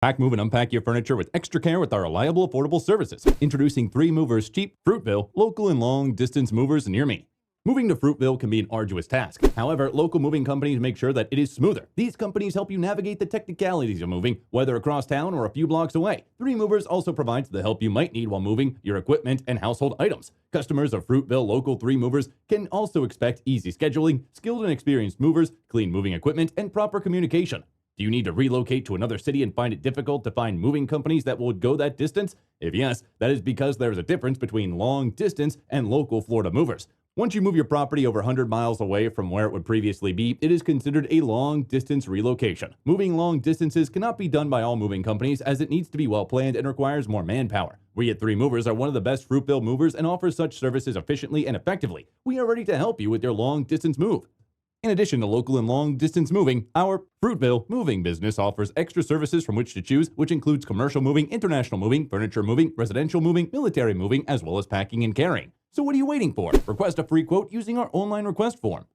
Pack, move, and unpack your furniture with extra care with our reliable, affordable services. Introducing 3 Movers Cheap, Fruitville, local and long-distance movers near me. Moving to Fruitville can be an arduous task. However, local moving companies make sure that it is smoother. These companies help you navigate the technicalities of moving, whether across town or a few blocks away. 3 Movers also provides the help you might need while moving your equipment and household items. Customers of Fruitville local 3 Movers can also expect easy scheduling, skilled and experienced movers, clean moving equipment, and proper communication. Do you need to relocate to another city and find it difficult to find moving companies that will go that distance? If yes, that is because there is a difference between long distance and local Florida movers. Once you move your property over 100 miles away from where it would previously be, it is considered a long-distance relocation. Moving long distances cannot be done by all moving companies as it needs to be well planned and requires more manpower. We at 3 Movers are one of the best Fruitville movers and offer such services efficiently and effectively. We are ready to help you with your long-distance move. In addition to local and long-distance moving, our Fruitville moving business offers extra services from which to choose, which includes commercial moving, international moving, furniture moving, residential moving, military moving, as well as packing and carrying. So what are you waiting for? Request a free quote using our online request form.